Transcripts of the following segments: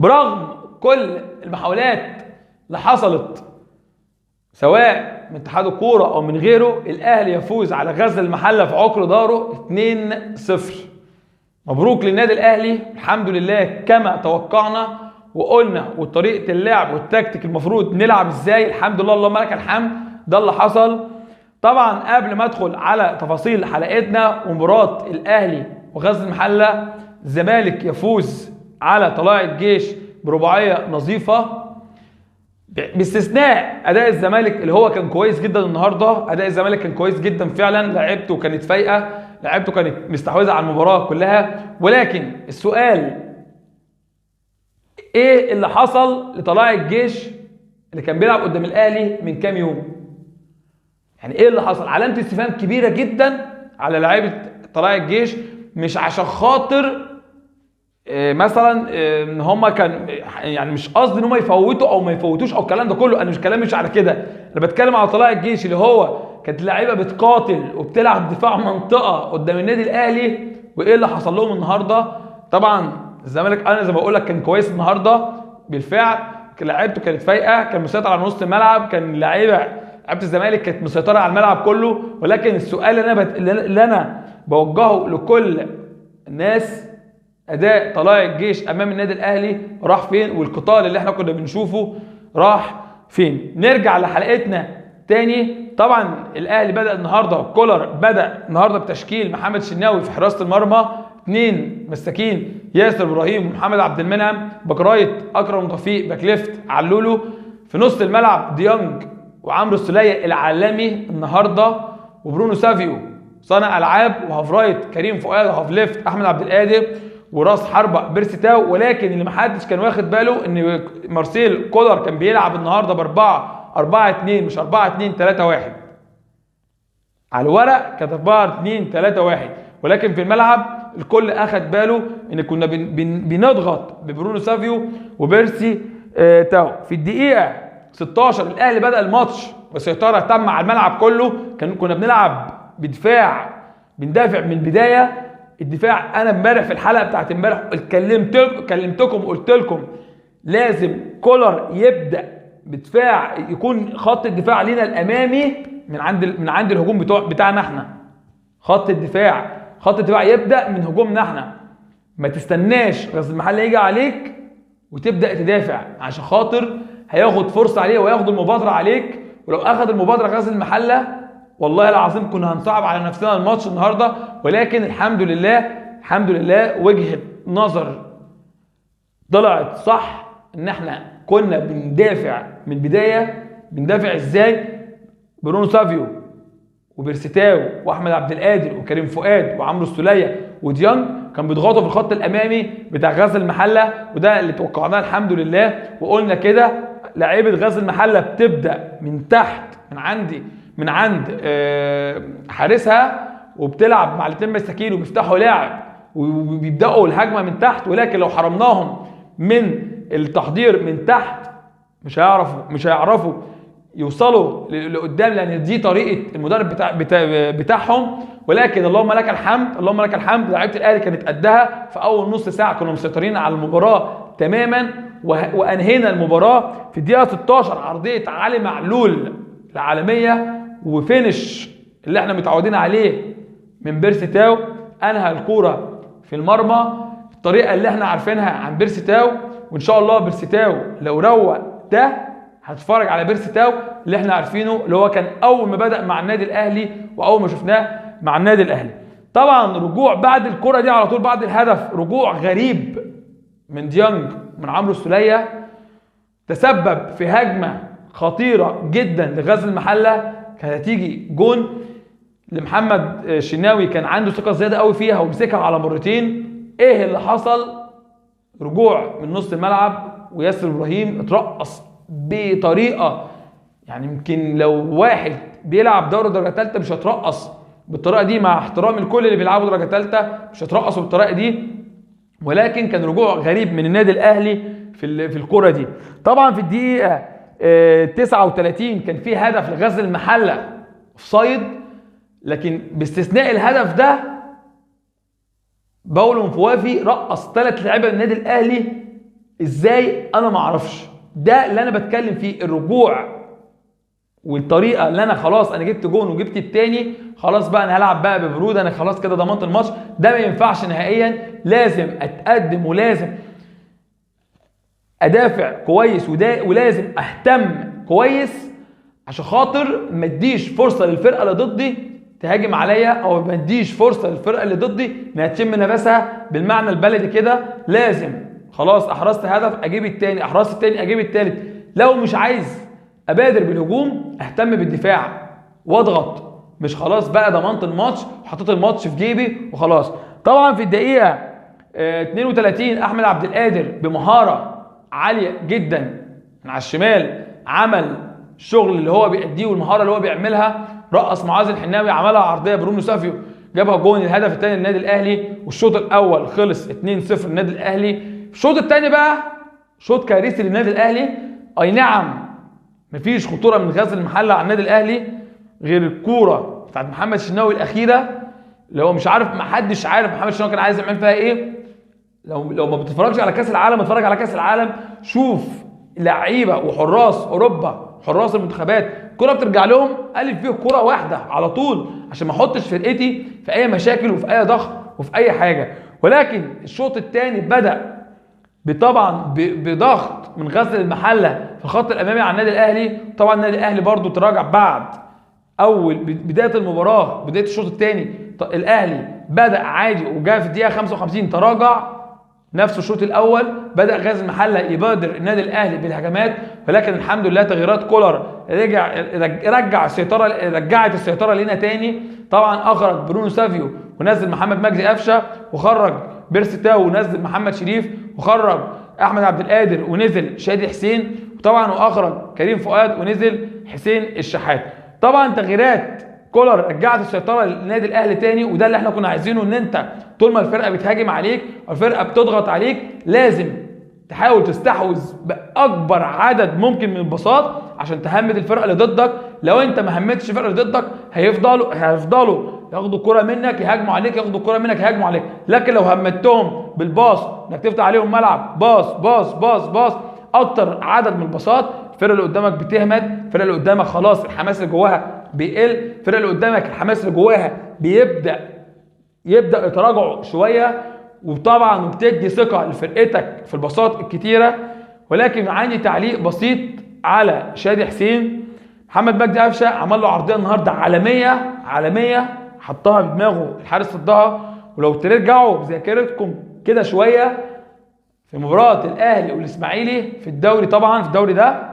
برغم كل المحاولات اللي حصلت سواء من اتحاد الكوره او من غيره، الاهلي يفوز على غزل المحله في عقر داره 2-0. مبروك للنادي الاهلي، الحمد لله كما توقعنا وقلنا، وطريقه اللعب والتكتيك المفروض نلعب ازاي، الحمد لله اللهم لك الحمد، ده اللي حصل. طبعا قبل ما ادخل على تفاصيل حلقتنا ومباراه الاهلي وغزل المحله، الزمالك يفوز على طلائع الجيش برباعيه نظيفه، باستثناء اداء الزمالك اللي هو كان كويس جدا النهارده. اداء الزمالك كان كويس جدا فعلا، لعبته كانت فايقه، لعبته كانت مستحوذه على المباراه كلها. ولكن السؤال، ايه اللي حصل لطلائع الجيش اللي كان بيلعب قدام الاهلي من كام يوم؟ يعني ايه اللي حصل؟ علامه استفهام كبيره جدا على لعيبه طلائع الجيش، مش عشان خاطر مثلا ان هم كان يعني مش قصدي ان هم يفوتوا او ما يفوتوش او الكلام ده كله، انا مش كلامي مش على كده، انا بتكلم على طلائع الجيش اللي هو كانت لعيبه بتقاتل وبتلعب دفاع منطقه قدام النادي الاهلي. وايه اللي حصل لهم النهارده؟ طبعا الزمالك انا زي ما بقول لك كان كويس النهارده بالفعل، لعيبته كانت فايقه، كان مسيطر على نص الملعب، كان لعيبه الزمالك كانت مسيطره على الملعب كله. ولكن السؤال اللي انا بوجهه لكل الناس، اداء طلائع الجيش امام النادي الاهلي راح فين؟ والقتال اللي احنا كنا بنشوفه راح فين؟ نرجع لحلقتنا تاني. طبعا الاهلي بدا النهارده، كولر بدا النهارده بتشكيل محمد شناوي في حراسه المرمى، 2 مساكين ياسر ابراهيم ومحمد عبد المنعم، باك رايت اكرم توفيق، باك ليفت علولو، في نص الملعب ديانج وعمرو السوليه العالمي النهارده، وبرونو سافيو صانع العاب، وهاف رايت كريم فؤاد، وهاف ليفت احمد عبد القادر، وراس حربة بيرسي تاو. ولكن اللي محدش كان واخد باله ان مارسيل كولر كان بيلعب النهارده ب 4-4-2 مش 4-2-3-1. على الورق كانت 4-2-3-1، ولكن في الملعب الكل اخد باله ان كنا بنضغط ببرونو سافيو وبيرسي تاو. في الدقيقه 16 الاهلي بدا الماتش بسيطره تامه على الملعب كله، كنا بنلعب بدفاع، بندافع من البدايه. الدفاع انا امبارح في الحلقه بتاعت امبارح كلمتكم قلت لكم لازم كولر يبدا بدفاع، يكون خط الدفاع لينا الامامي من عند الهجوم بتاعنا احنا. خط الدفاع يبدا من هجومنا احنا، ما تستناش غزل المحله يجي عليك وتبدا تدافع، عشان خاطر هياخد فرصه عليه وياخد المبادره عليك. ولو اخذ المبادره غزل المحله والله العظيم كنا هنصعب على نفسنا الماتش النهارده. ولكن الحمد لله وجهه نظر طلعت صح، ان احنا كنا بندافع من البدايه. بندافع ازاي؟ برونو سافيو وبيرسيتاو واحمد عبد القادر وكريم فؤاد وعمرو السوليه وديانج كان بيضغطوا في الخط الامامي بتاع غزل المحله، وده اللي توقعناه الحمد لله. وقلنا كده لعيبه غزل المحله بتبدا من تحت من عند حارسها، وبتلعب مع الاثنين مساكين وبيفتحوا لعب وبيبداوا الهجمه من تحت. ولكن لو حرمناهم من التحضير من تحت مش هيعرفوا يوصلوا لقدام، لان دي طريقه المدرب بتاعهم. ولكن اللهم لك الحمد لعيبه الاهلي كانت قدها. في اول نص ساعه كنا مسيطرين على المباراه تماما، وانهينا المباراه في الدقيقه 16 عرضيه علي معلول العالميه وفينش اللي احنا متعودين عليه من بيرسي تاو، انهى الكوره في المرمى الطريقه اللي احنا عارفينها عن بيرسي تاو. وان شاء الله بيرسي تاو لو روق ده هتتفرج على بيرسي تاو اللي احنا عارفينه، اللي هو كان اول ما بدأ مع النادي الاهلي واول ما شفناه مع النادي الاهلي. طبعا رجوع بعد الكرة دي على طول بعد الهدف، رجوع غريب من ديانج من عمرو السوليه، تسبب في هجمة خطيرة جدا لغزل المحلة، كانت هتيجي جون لمحمد شناوي، كان عنده ثقة زيادة قوي فيها ومسكها على مرتين. ايه اللي حصل؟ رجوع من نص الملعب وياسر ابراهيم اترقص بطريقه، يعني يمكن لو واحد بيلعب دوري درجه ثالثه مش هيترقص بالطريقه دي، مع احترامي لكل اللي بيلعبوا درجه ثالثه مش هيترقصوا بالطريقه دي. ولكن كان رجوع غريب من النادي الاهلي في الكره دي. طبعا في الدقيقه 39 كان في هدف لغزل المحله اوفسايد، لكن باستثناء الهدف ده باولو مفوافي رقص 3 لاعيبه من النادي الاهلي ازاي؟ انا ما اعرفش. ده اللي انا بتكلم فيه، الرجوع والطريقه اللي انا خلاص انا جبت جون وجبت التاني، خلاص بقى انا هلعب بقى ببرود، انا خلاص كده ضمنت الماتش. ده ما ينفعش نهائيا. لازم اتقدم ولازم ادافع كويس ولازم اهتم كويس عشان خاطر ما اديش فرصه للفرقه اللي ضدي تهاجم عليا، او ما اديش فرصه للفرقه اللي ضدي انها تشم نفسها. بالمعنى البلدي كده لازم خلاص احرزت هدف اجيب التاني، احرزت التاني اجيب التالت. لو مش عايز ابادر بالهجوم اهتم بالدفاع واضغط، مش خلاص بقى ضمنت الماتش وحطيت الماتش في جيبي وخلاص. طبعا في الدقيقه 32 احمد عبد القادر بمهاره عاليه جدا من على الشمال عمل الشغل اللي هو بيأديه والمهاره اللي هو بيعملها، رقص معاذ الحناوي، عملها عرضيه برونو سافيو، جابها جون، الهدف الثاني للنادي الاهلي. والشوط الاول خلص 2-0 للنادي الاهلي. الشوط الثاني بقى شوط كارثي للنادي الاهلي. اي نعم مفيش خطوره من غزل المحله على النادي الاهلي غير الكوره بتاعت محمد الشناوي الاخيره، اللي هو مش عارف، محدش عارف محمد الشناوي كان عايز يعمل فيها ايه. لو ما بتتفرجش على كاس العالم اتفرج على كاس العالم، شوف لعيبه وحراس اوروبا، حراس المنتخبات، الكوره بترجع لهم الف فيه كوره واحده على طول عشان ما احطش فرقتي في اي مشاكل وفي اي ضغط وفي اي حاجه. ولكن الشوط الثاني بدا طبعا بضغط من غزل المحله في الخط الامامي على النادي الاهلي. طبعا النادي الاهلي برضو تراجع بعد اول بدايه المباراه، بدايه الشوط الثاني الاهلي بدا عادي وجاء في الدقيقه 55 تراجع نفس الشوط الاول، بدا غزل المحله يبادر النادي الاهلي بالهجمات. ولكن الحمد لله تغييرات كولر رجعت السيطره لينا تاني. طبعا اخرج برونو سافيو ونزل محمد مجدي قفشه، وخرج بيرسي تاو ونزل محمد شريف، وخرج احمد عبد القادر ونزل شادي حسين، وطبعا واخرج كريم فؤاد ونزل حسين الشحات. طبعا تغييرات كولر رجعت السيطره للنادي الاهلي تاني، وده اللي احنا كنا عايزينه، ان انت طول ما الفرقه بتهاجم عليك او الفرقه بتضغط عليك لازم تحاول تستحوذ باكبر عدد ممكن من البساط عشان تهمد الفرقه اللي ضدك. لو انت ما همتش الفرقه اللي ضدك هيفضلوا ياخدوا الكره منك يهاجموا عليك، ياخدوا الكره منك يهاجموا عليك. لكن لو همتهم بالباص انك تفتح عليهم ملعب باص باص باص باص اكتر عدد من الباصات، الفرقه اللي قدامك بتهمد، الفرقه اللي قدامك خلاص الحماس اللي جواها بيقل، الفرقه اللي قدامك الحماس اللي جواها يبدا يتراجعوا شويه، وطبعا بتدي ثقه لفرقتك في الباصات الكتيره. ولكن عندي تعليق بسيط على شادي حسين. محمد مجدي قفشه عمل له عرضيه النهارده عالميه حطها بدماغه الحارس صدها. ولو ترجعوا بذاكرتكم كده شويه في مباراه الاهلي والاسماعيلي في الدوري، طبعا في الدوري ده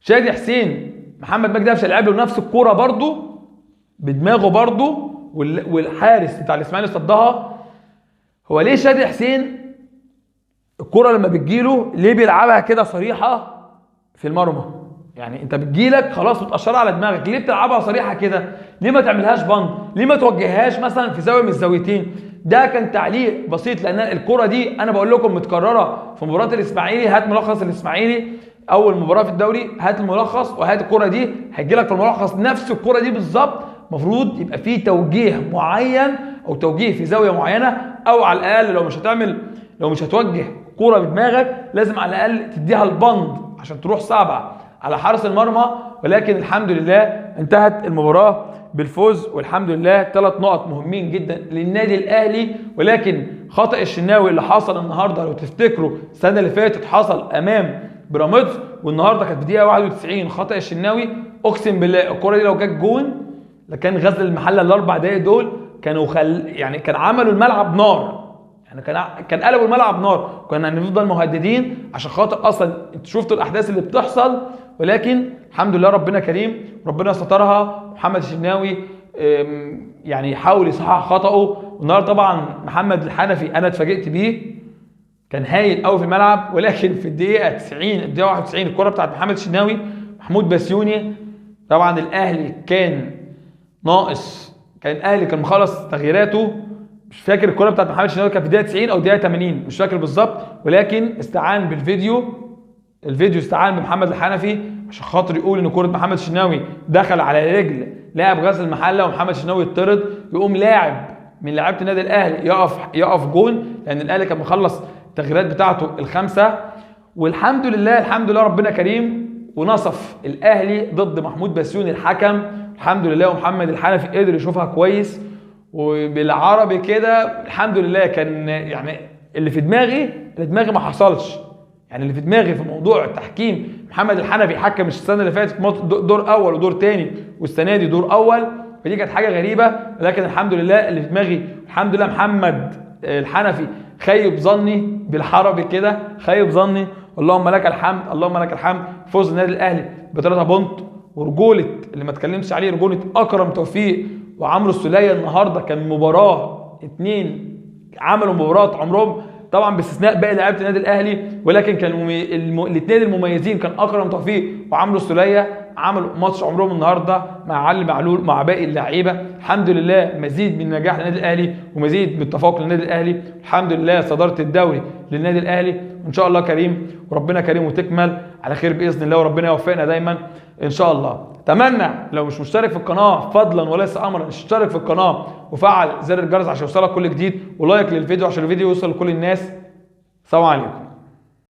شادي حسين محمد مجدي قفشه لعب له نفس الكوره برده بدماغه برده، والحارس بتاع الاسماعيلي صدها. هو ليه شادي حسين الكوره لما بتجيله ليه بيلعبها كده صريحه في المرمى؟ يعني انت بتجيلك خلاص متقشره على دماغك، ليه بتلعبها صريحه كده؟ ليه ما تعملهاش بند؟ ليه ما توجههاش مثلا في زاويه من الزاويتين؟ ده كان تعليق بسيط، لان الكوره دي انا بقول لكم متكرره في مباراه الاسماعيلي. هات ملخص الاسماعيلي اول مباراه في الدوري، هات الملخص وهات الكوره دي، هيجي لك في الملخص نفس الكوره دي بالظبط. المفروض يبقى فيه توجيه معين او توجيه في زاويه معينه، او على الاقل لو مش هتوجه كوره بدماغك لازم على الاقل تديها البند عشان تروح صعبه على حارس المرمى. ولكن الحمد لله انتهت المباراه بالفوز، والحمد لله 3 نقط مهمين جدا للنادي الاهلي. ولكن خطأ الشناوي اللي حصل النهارده لو تفتكروا السنه اللي فاتت حصل امام بيراميدز، والنهارده كانت في دقيقه 91 خطأ الشناوي. اقسم بالله الكوره دي لو جت جون لكان غزل المحله الاربع دقايق دول كانوا يعني كان عملوا الملعب نار، يعني كان قلبوا الملعب نار، كنا هنفضل مهددين عشان خاطر اصلا انتوا شفتوا الاحداث اللي بتحصل. ولكن الحمد لله ربنا كريم، ربنا سترها. محمد الشناوي يعني يحاول يصحح خطأه. والنهارده طبعا محمد الحنفي انا اتفاجئت بيه، كان هايل قوي في الملعب. ولكن في الدقيقه 90 الدقيقه 91 الكره بتاعت محمد الشناوي محمود بسيوني، طبعا الاهلي كان ناقص، كان الاهلي كان مخلص تغييراته، مش فاكر الكره بتاعت محمد الشناوي كانت في الدقيقه 90 او الدقيقه 80 مش فاكر بالظبط. ولكن استعان الفيديو استعان بمحمد الحنفي عشان خاطر يقول ان كره محمد الشناوي دخل على رجل لاعب غزل المحله ومحمد الشناوي يطرد، يقوم لاعب من لاعيبه النادي الاهلي يقف جون، لان الاهلي كان مخلص التغييرات بتاعته الخمسه، والحمد لله الحمد لله ربنا كريم ونصف الاهلي ضد محمود بسيوني الحكم الحمد لله، ومحمد الحنفي قدر يشوفها كويس. وبالعربي كده الحمد لله كان يعني اللي في دماغي ما حصلش. يعني اللي في دماغي في موضوع التحكيم، محمد الحنفي حكم السنه اللي فاتت دور اول ودور تاني، والسنه دي دور اول، فدي كانت حاجه غريبه. لكن الحمد لله اللي في دماغي الحمد لله محمد الحنفي خيب ظني، بالعربي كده خيب ظني. اللهم لك الحمد اللهم لك الحمد. فوز النادي الاهلي ب3 بونت، ورجوله اللي ما اتكلمش عليه رجوله اكرم توفيق وعمرو السوليه النهارده كان مباراه، اتنين عملوا مباراه عمرهم طبعا باستثناء باقي لعيبه النادي الاهلي، ولكن كان الاثنين المميزين كان اكرم توفيق وعمرو السوليه، عملوا ماتش عمرهم النهارده مع علي معلول مع باقي اللعيبه. الحمد لله مزيد من نجاح للنادي الاهلي ومزيد من التفوق للنادي الاهلي. الحمد لله صداره الدوري للنادي الاهلي، وان شاء الله كريم وربنا كريم وتكمل على خير باذن الله، وربنا يوفقنا دايما ان شاء الله. اتمنى لو مش مشترك في القناه فضلا وليس امرا اشترك في القناه وفعل زر الجرس عشان يوصلك كل جديد، ولايك للفيديو عشان الفيديو يوصل لكل الناس. سلام عليكم.